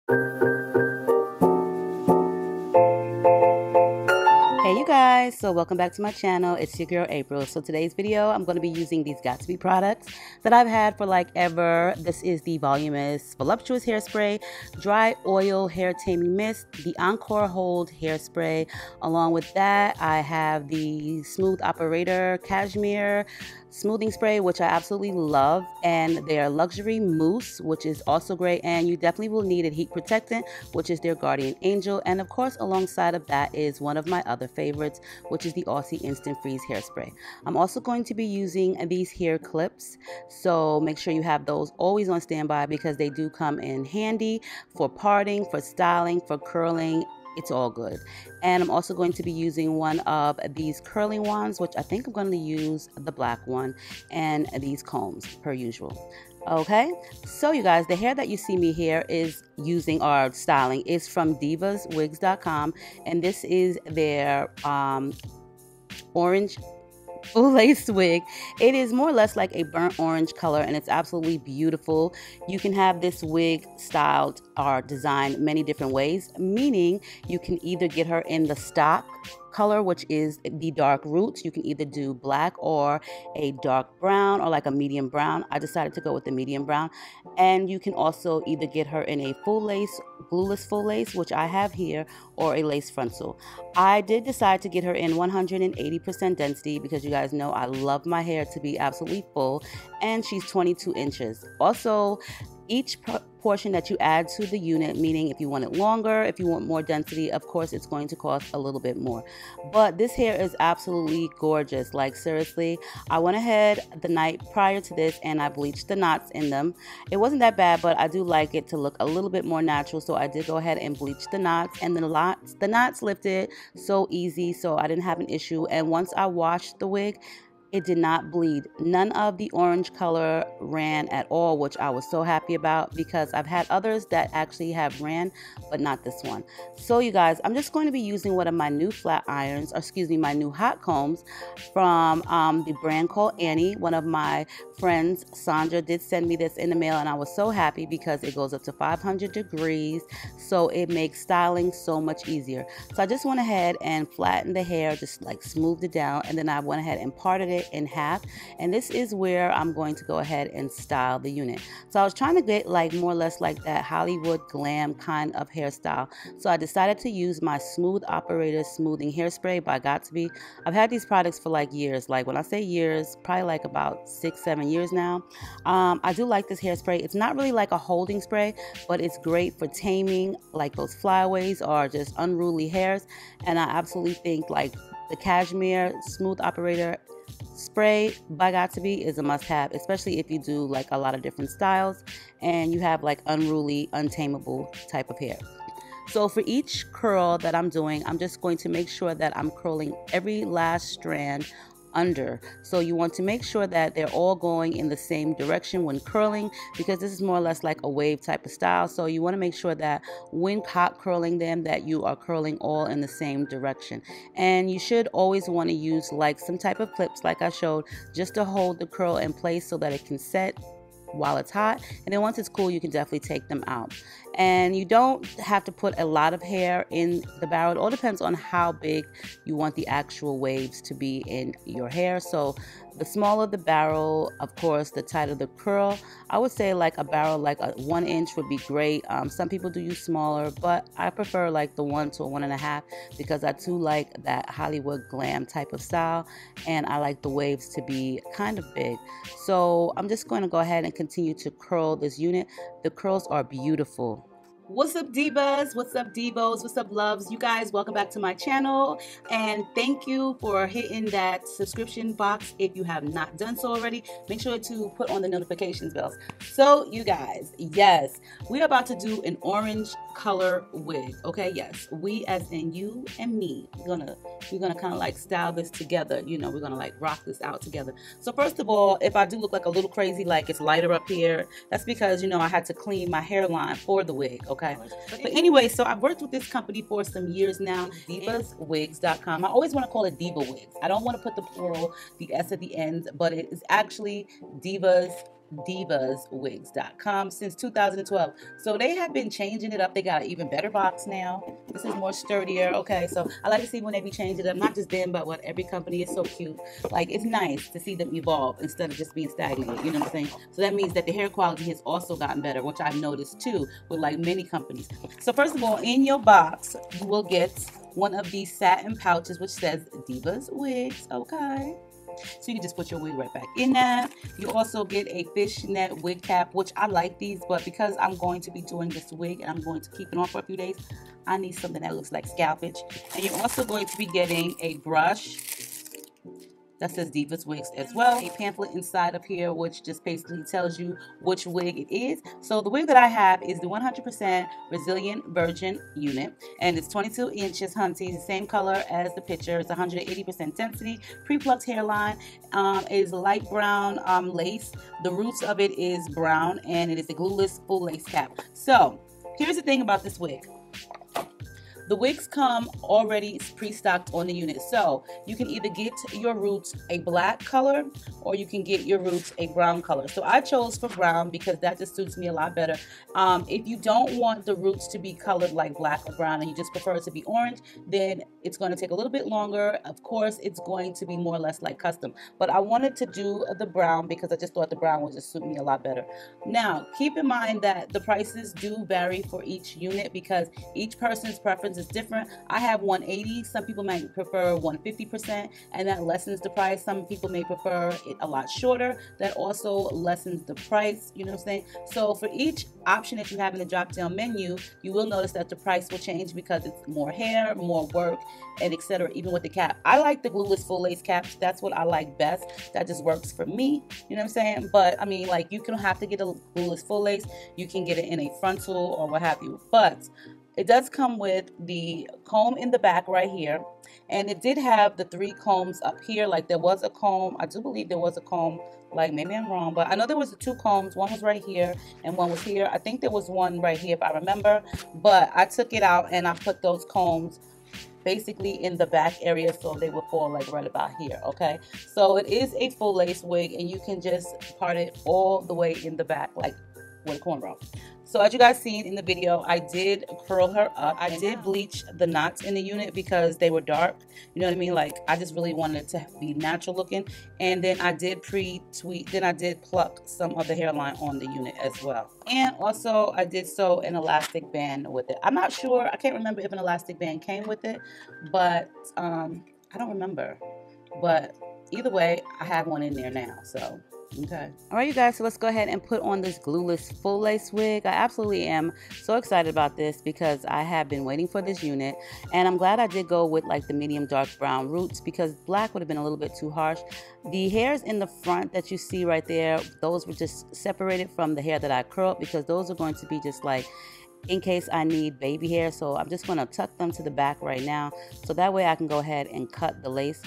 Hey you guys, so welcome back to my channel. It's your girl April. So today's video I'm going to be using these Gatsby products that I've had for like ever. This is the Voluminous Voluptuous Hairspray, Dry Oil Hair Taming Mist, the Encore Hold Hairspray. Along with that I have the Smooth Operator Cashmere Smoothing Spray, which I absolutely love, and their Luxury Mousse, which is also great, and you definitely will need a heat protectant, which is their Guardian Angel, and of course alongside of that is one of my other favorites, which is the Aussie Instant Freeze Hairspray. I'm also going to be using these hair clips, so make sure you have those always on standby because they do come in handy for parting, for styling, for curling. It's all good. And I'm also going to be using one of these curling wands, which I think I'm going to use the black one, and these combs per usual. Okay, so you guys, the hair that you see me here is using or styling is from DivasWigs.com, and this is their orange full lace wig. It is more or less like a burnt orange color, and it's absolutely beautiful. You can have this wig styled or designed many different ways, meaning you can either get her in the stock color, which is the dark roots. You can either do black or a dark brown or like a medium brown. I decided to go with the medium brown. And you can also either get her in a full lace, glueless full lace, which I have here, or a lace frontal. I did decide to get her in 180% density because you guys know I love my hair to be absolutely full, and she's 22 inches. Also, each portion that you add to the unit, meaning if you want it longer, if you want more density, of course it's going to cost a little bit more. But this hair is absolutely gorgeous. Like seriously, I went ahead the night prior to this and I bleached the knots in them. It wasn't that bad, but I do like it to look a little bit more natural, so I did go ahead and bleach the knots, and the knots lifted so easy, so I didn't have an issue. And once I washed the wig, it did not bleed. None of the orange color ran at all, which I was so happy about because I've had others that actually have ran, but not this one. So you guys, I'm just going to be using one of my new flat irons, or excuse me, my new hot combs from the brand called Annie. One of my friends, Sandra, did send me this in the mail, and I was so happy because it goes up to 500 degrees, so it makes styling so much easier. So I just went ahead and flattened the hair, just like smoothed it down, and then I went ahead and parted it in half, and this is where I'm going to go ahead and style the unit. So I was trying to get like more or less like that Hollywood glam kind of hairstyle, so I decided to use my Smooth Operator Smoothing Hairspray by Gatsby. I've had these products for like years. Like when I say years, probably like about 6-7 years now. I do like this hairspray. It's not really like a holding spray, but it's great for taming like those flyaways or just unruly hairs, and I absolutely think like the Cashmere Smooth Operator Spray by Gatsby is a must-have, especially if you do like a lot of different styles and you have like unruly, untamable type of hair. So for each curl that I'm doing, I'm just going to make sure that I'm curling every last strand under. So you want to make sure that they're all going in the same direction when curling, because this is more or less like a wave type of style. So you want to make sure that when hot curling them, that you are curling all in the same direction. And you should always want to use like some type of clips like I showed, just to hold the curl in place so that it can set while it's hot, and then once it's cool you can definitely take them out. And you don't have to put a lot of hair in the barrel. It all depends on how big you want the actual waves to be in your hair. So the smaller the barrel, of course, the tighter the curl. I would say like a barrel like a 1 inch would be great. Some people do use smaller, but I prefer like the 1 to 1.5 because I too like that Hollywood glam type of style, and I like the waves to be kind of big. So I'm just going to go ahead and continue to curl this unit. The curls are beautiful. What's up, divas? What's up, divos? What's up, loves? You guys, welcome back to my channel, and thank you for hitting that subscription box. If you have not done so already, make sure to put on the notifications bells. So you guys, yes, we're about to do an orange color wig. Okay, yes, we as in you and me, we're gonna kind of like style this together. You know, we're gonna like rock this out together. So first of all, if I do look like a little crazy, like it's lighter up here, that's because, you know, I had to clean my hairline for the wig. Okay, but anyway, so I've worked with this company for some years now, DivasWigs.com. I always want to call it Diva Wigs. I don't want to put the plural, the S at the end, but it is actually Divas DivasWigs.com since 2012. So they have been changing it up. They got an even better box now. This is more sturdier. Okay, so I like to see when they be changing it up. Not just them, but what every company is so cute. Like, it's nice to see them evolve instead of just being stagnated. You know what I'm saying? So that means that the hair quality has also gotten better, which I've noticed too with like many companies. So first of all, in your box, you will get one of these satin pouches which says DivasWigs. Okay. So you can just put your wig right back in that. You also get a fishnet wig cap, which I like these, but because I'm going to be doing this wig and I'm going to keep it on for a few days, I need something that looks like scalpage. And you're also going to be getting a brush that says DivasWigs as well. A pamphlet inside of here, which just basically tells you which wig it is. So the wig that I have is the 100% Resilient Virgin unit, and it's 22 inches, hunty, the same color as the picture. It's 180% density, pre-plucked hairline. Is light brown lace. The roots of it is brown, and it is a glueless full lace cap. So here's the thing about this wig. The wigs come already pre-stocked on the unit, so you can either get your roots a black color or you can get your roots a brown color. So I chose for brown because that just suits me a lot better. If you don't want the roots to be colored like black or brown and you just prefer it to be orange, then it's going to take a little bit longer. Of course, it's going to be more or less like custom, but I wanted to do the brown because I just thought the brown would just suit me a lot better. Now, keep in mind that the prices do vary for each unit because each person's preference is different. I have 180. Some people might prefer 150%, and that lessens the price. Some people may prefer it a lot shorter. That also lessens the price. You know what I'm saying? So for each option that you have in the drop-down menu, you will notice that the price will change because it's more hair, more work, and etc. Even with the cap, I like the glueless full lace caps. That's what I like best. That just works for me. You know what I'm saying? But I mean, like, you don't have to get a glueless full lace. You can get it in a frontal or what have you. But it does come with the comb in the back right here, and it did have the 3 combs up here. Like, there was a comb, I do believe there was a comb, like, maybe I'm wrong, but I know there was 2 combs. One was right here and one was here. I think there was one right here if I remember, but I took it out and I put those combs basically in the back area so they will fall like right about here. Okay, so it is a full lace wig and you can just part it all the way in the back like with a cornrow. So as you guys seen in the video, I did curl her up. I did bleach the knots in the unit because they were dark. You know what I mean? Like, I just really wanted it to be natural looking. And then I did pre-tweet, then I did pluck some of the hairline on the unit as well. And also I did sew an elastic band with it. I'm not sure, I can't remember if an elastic band came with it, but I don't remember. But either way, I have one in there now, so. Okay. All right, you guys, so let's go ahead and put on this glueless full lace wig. I absolutely am so excited about this because I have been waiting for this unit, and I'm glad I did go with like the medium dark brown roots because black would have been a little bit too harsh. The hairs in the front that you see right there, those were just separated from the hair that I curled because those are going to be just like in case I need baby hair. So I'm just going to tuck them to the back right now so that way I can go ahead and cut the lace.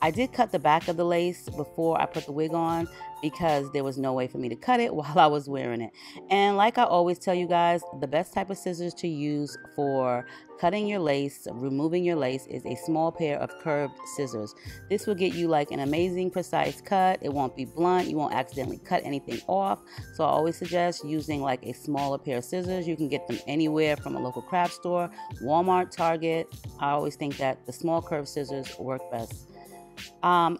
I did cut the back of the lace before I put the wig on because there was no way for me to cut it while I was wearing it. And like I always tell you guys, the best type of scissors to use for cutting your lace, removing your lace, is a small pair of curved scissors. This will get you like an amazing precise cut. It won't be blunt. You won't accidentally cut anything off. So I always suggest using like a smaller pair of scissors. You can get them anywhere from a local craft store, Walmart, Target. I always think that the small curved scissors work best.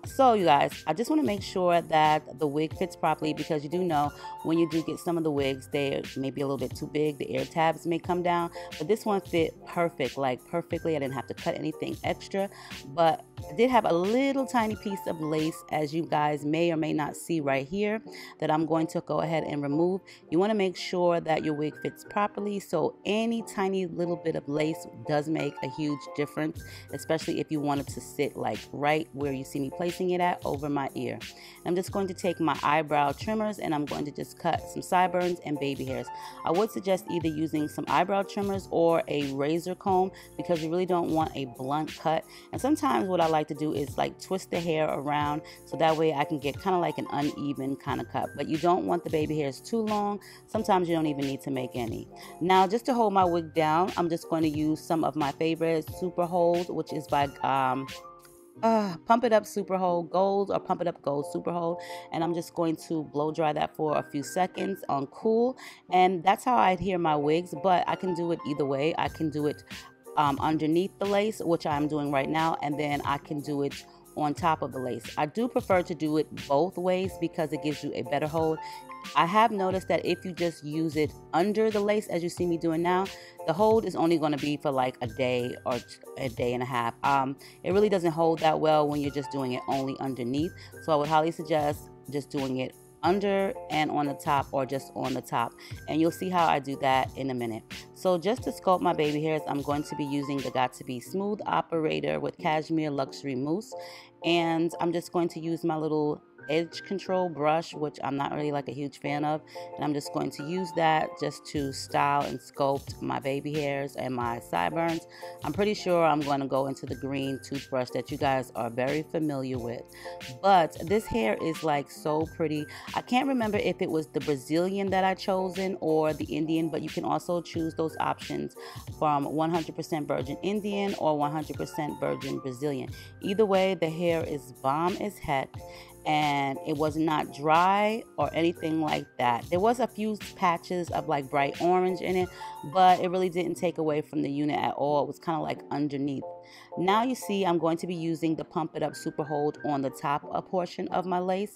So you guys, I just want to make sure that the wig fits properly because you do know when you do get some of the wigs, they may be a little bit too big. The ear tabs may come down, but this one fit perfect, like perfectly. I didn't have to cut anything extra, but I did have a little tiny piece of lace, as you guys may or may not see right here, that I'm going to go ahead and remove. You want to make sure that your wig fits properly, so any tiny little bit of lace does make a huge difference, especially if you want it to sit like right where you see me placing it at over my ear. And I'm just going to take my eyebrow trimmers and I'm going to just cut some sideburns and baby hairs. I would suggest either using some eyebrow trimmers or a razor comb because you really don't want a blunt cut. And sometimes what I like to do is like twist the hair around so that way I can get kind of like an uneven kind of cut. But you don't want the baby hairs too long. Sometimes you don't even need to make any. Now, just to hold my wig down, I'm just going to use some of my favorite Super Hold, which is by Pump It Up Super Hold Gold, or Pump It Up Gold Super Hold, and I'm just going to blow dry that for a few seconds on cool. And that's how I adhere my wigs, but I can do it either way. I can do it underneath the lace, which I'm doing right now, and then I can do it on top of the lace. I do prefer to do it both ways because it gives you a better hold. I have noticed that if you just use it under the lace, as you see me doing now, the hold is only going to be for like a day or a day and a half. It really doesn't hold that well when you're just doing it only underneath. So I would highly suggest just doing it under and on the top, or just on the top, and you'll see how I do that in a minute. So just to sculpt my baby hairs, I'm going to be using the Got To Be Smooth Operator with Cashmere Luxury Mousse, and I'm just going to use my little edge control brush, which I'm not really like a huge fan of, and I'm just going to use that just to style and sculpt my baby hairs and my sideburns. I'm pretty sure I'm going to go into the green toothbrush that you guys are very familiar with, but this hair is like so pretty. I can't remember if it was the Brazilian that I chosen or the Indian, but you can also choose those options from 100% virgin Indian or 100% virgin Brazilian. Either way, the hair is bomb as heck, and it was not dry or anything like that. There was a few patches of like bright orange in it, but it really didn't take away from the unit at all. It was kind of like underneath. Now you see I'm going to be using the Pump It Up Super Hold on the top portion of my lace,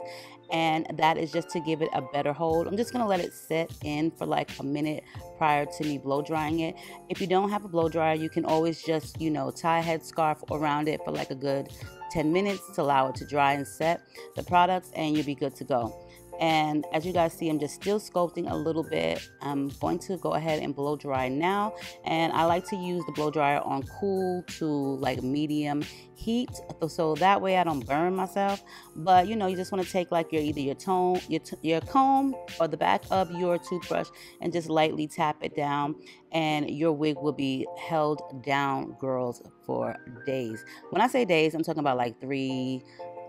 and that is just to give it a better hold. I'm just going to let it set in for like a minute prior to me blow drying it. If you don't have a blow dryer, you can always just, you know, tie a headscarf around it for like a good 10 minutes to allow it to dry and set the products, and you'll be good to go. And as you guys see, I'm just still sculpting a little bit. I'm going to go ahead and blow dry now, and I like to use the blow dryer on cool to like medium heat, so that way I don't burn myself. But you know, you just want to take like either your comb or the back of your toothbrush and just lightly tap it down, and your wig will be held down, girls, for days. When I say days, I'm talking about like 3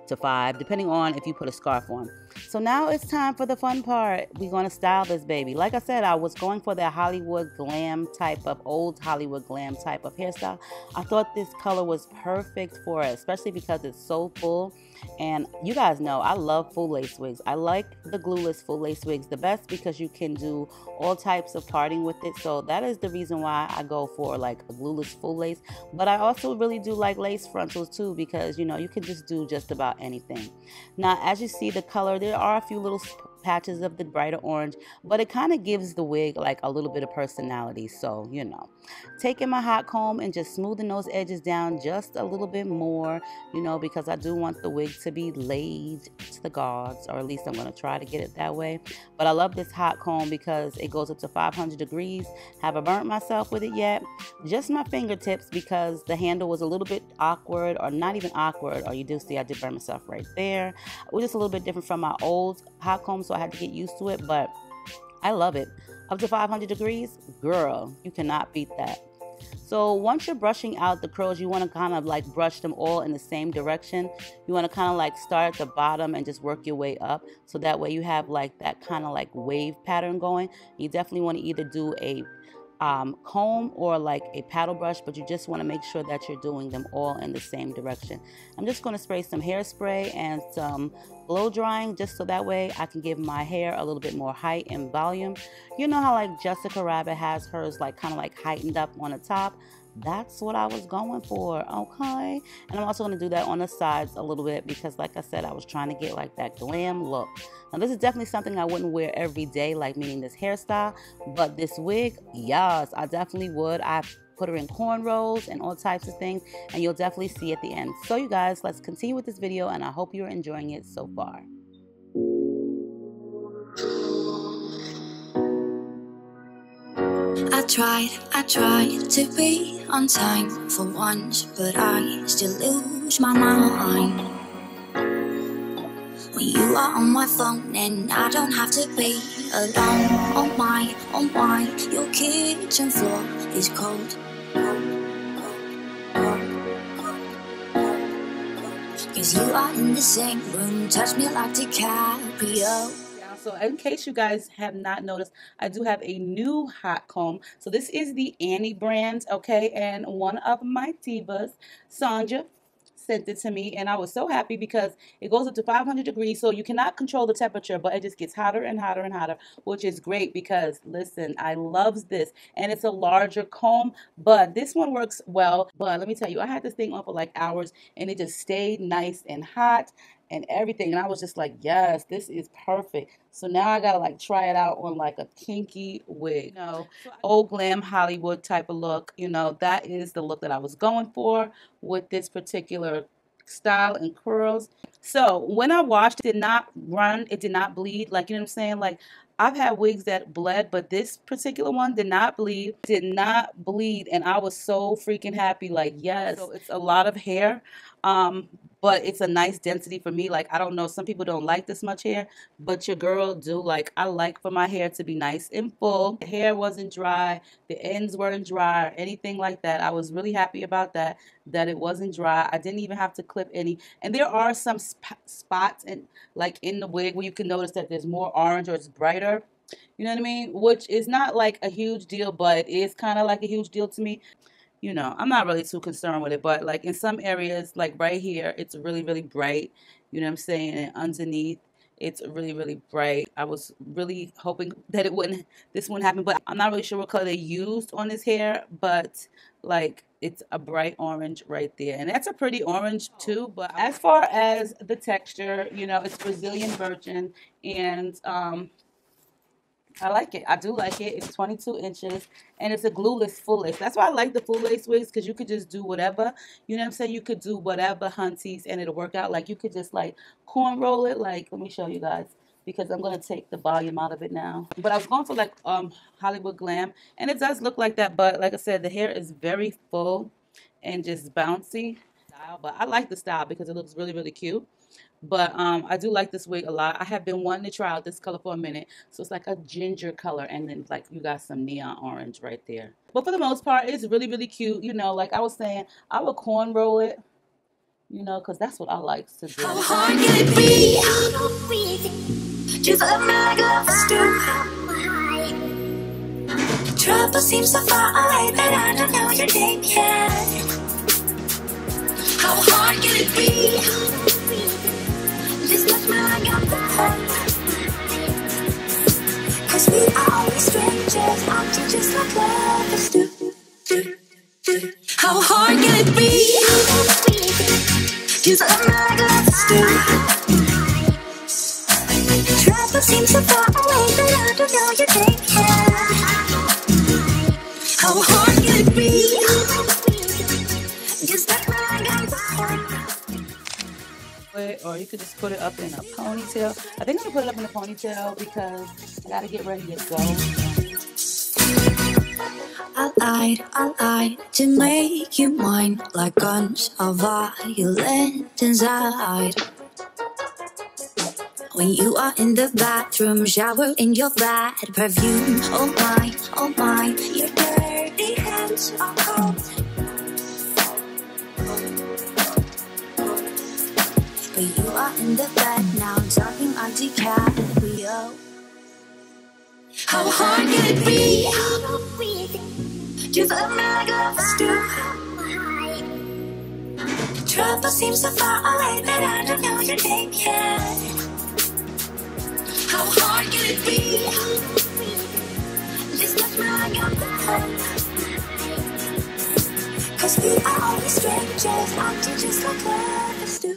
to 5, depending on if you put a scarf on. So now it's time for the fun part. We're going to style this baby. Like I said, I was going for that Hollywood glam type of, old Hollywood glam type of hairstyle. I thought this color was perfect for it, especially because it's so full. And you guys know I love full lace wigs. I like the glueless full lace wigs the best because you can do all types of parting with it. So that is the reason why I go for like a glueless full lace. But I also really do like lace frontals too, because you know, you can just do just about anything. Now, as you see the color, there are a few little patches of the brighter orange, but it kind of gives the wig like a little bit of personality. So, you know, taking my hot comb and just smoothing those edges down just a little bit more, you know, because I do want the wig to be laid to the gods, or at least I'm going to try to get it that way. But I love this hot comb because it goes up to 500 degrees. Have I burnt myself with it yet? Just my fingertips, because the handle was a little bit awkward, or not even awkward, or you do see I did burn myself right there. It was just a little bit different from my old hot comb, so I had to get used to it, but I love it. Up to 500 degrees, girl, you cannot beat that. So once you're brushing out the curls, you want to kind of like brush them all in the same direction. You want to kind of like start at the bottom and just work your way up, so that way you have like that kind of like wave pattern going. You definitely want to either do a comb or like a paddle brush, but you just want to make sure that you're doing them all in the same direction. I'm just going to spray some hairspray and some blow drying, just so that way I can give my hair a little bit more height and volume. You know how like Jessica Rabbit has hers like kind of like heightened up on the top? That's what I was going for, okay? And I'm also going to do that on the sides a little bit, because like I said, I was trying to get like that glam look. Now this is definitely something I wouldn't wear every day, like meaning this hairstyle, but this wig, yes, I definitely would. I put her in cornrows and all types of things, and you'll definitely see at the end. So you guys, let's continue with this video, and I hope you're enjoying it so far. I tried to be on time for once, but I still lose my mind when you are on my phone, and I don't have to be alone. Oh my, your kitchen floor is cold. Cause you are in the same room, touch me like DiCaprio. So in case you guys have not noticed, I do have a new hot comb. So this is the Annie brand, okay? And one of my divas, sent it to me, and I was so happy because it goes up to 500 degrees, so you cannot control the temperature, but it just gets hotter and hotter and hotter, which is great because, listen, I loves this, and it's a larger comb, but this one works well. But let me tell you, I had this thing on for like hours, and it just stayed nice and hot and everything, and I was just like, yes, this is perfect. So now I gotta like try it out on like a kinky wig, old glam Hollywood type of look. That is the look that I was going for with this particular style and curls. So when I washed, it did not run, it did not bleed, like, you know what I'm saying? Like, I've had wigs that bled, but this particular one did not bleed, and I was so freaking happy. Like, yes, so it's a lot of hair, but it's a nice density for me. Like, I don't know, some people don't like this much hair, but your girl do. Like, I like for my hair to be nice and full. The hair wasn't dry, the ends weren't dry or anything like that. I was really happy about that it wasn't dry. I didn't even have to clip any. And there are some spots like in the wig where you can notice that there's more orange or it's brighter. You know what I mean? Which is not like a huge deal, but it is kind of like a huge deal to me. I'm not really too concerned with it, but like in some areas, like right here, it's really, really bright. You know what I'm saying? And underneath, it's really, really bright. I was really hoping that this wouldn't happen, but I'm not really sure what color they used on this hair, but like it's a bright orange right there. And that's a pretty orange too. But as far as the texture, it's Brazilian virgin, and I like it. I do like it. It's 22 inches, and it's a glueless full lace. That's why I like the full lace wigs, because you could just do whatever. You know what I'm saying? You could do whatever, hunties, and it'll work out. Like, you could just, like, corn roll it. Like, let me show you guys, because I'm going to take the volume out of it now. But I was going for, like, Hollywood Glam, and it does look like that. But, like I said, the hair is very full and just bouncy. But I like the style because it looks really, really cute. But I do like this wig a lot. I have been wanting to try out this color for a minute. So it's like a ginger color, and then like you got some neon orange right there. But for the most part, it's really, really cute. Like I was saying, I would corn roll it, because that's what I like to do. How hard can it be? Just let my love stew. Trouble seems so far away, but I don't know your name yet. How hard can it be? Just let my love cause we are always strangers, acting just like lovers do. How hard can it be? Just let my love trouble seems so far away, but I don't know your name yet. How hard can it be? Just let my love or you could just put it up in a ponytail. I think I'm gonna put it up in a ponytail because I gotta get ready to go. I lied to make you mine, like guns are violent inside. When you are in the bathroom, shower in your bad perfume. Oh my, your dirty hands are cold. But you are in the bed now, talking on DiCaprio. How hard can it be? Just let my love stew. Trouble seems so far away, but I don't know your name yet. How hard can it be? Just let my love cause we are always strangers, acting just like lovers do.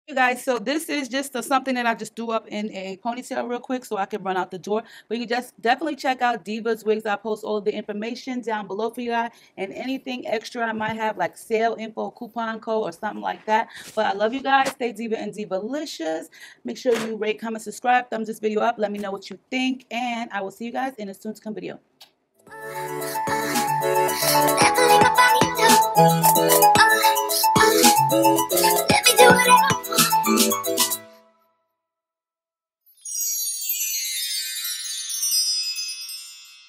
You guys, so this is just something that I just threw up in a ponytail real quick so I can run out the door. But you can just definitely check out DivasWigs. I post all of the information down below for you guys, and anything extra I might have, like sale info, coupon code, or something like that. But I love you guys. Stay diva and divalicious. Make sure you rate, comment, subscribe, thumbs this video up. Let me know what you think, and I will see you guys in a soon to come video. Never leave my body, no.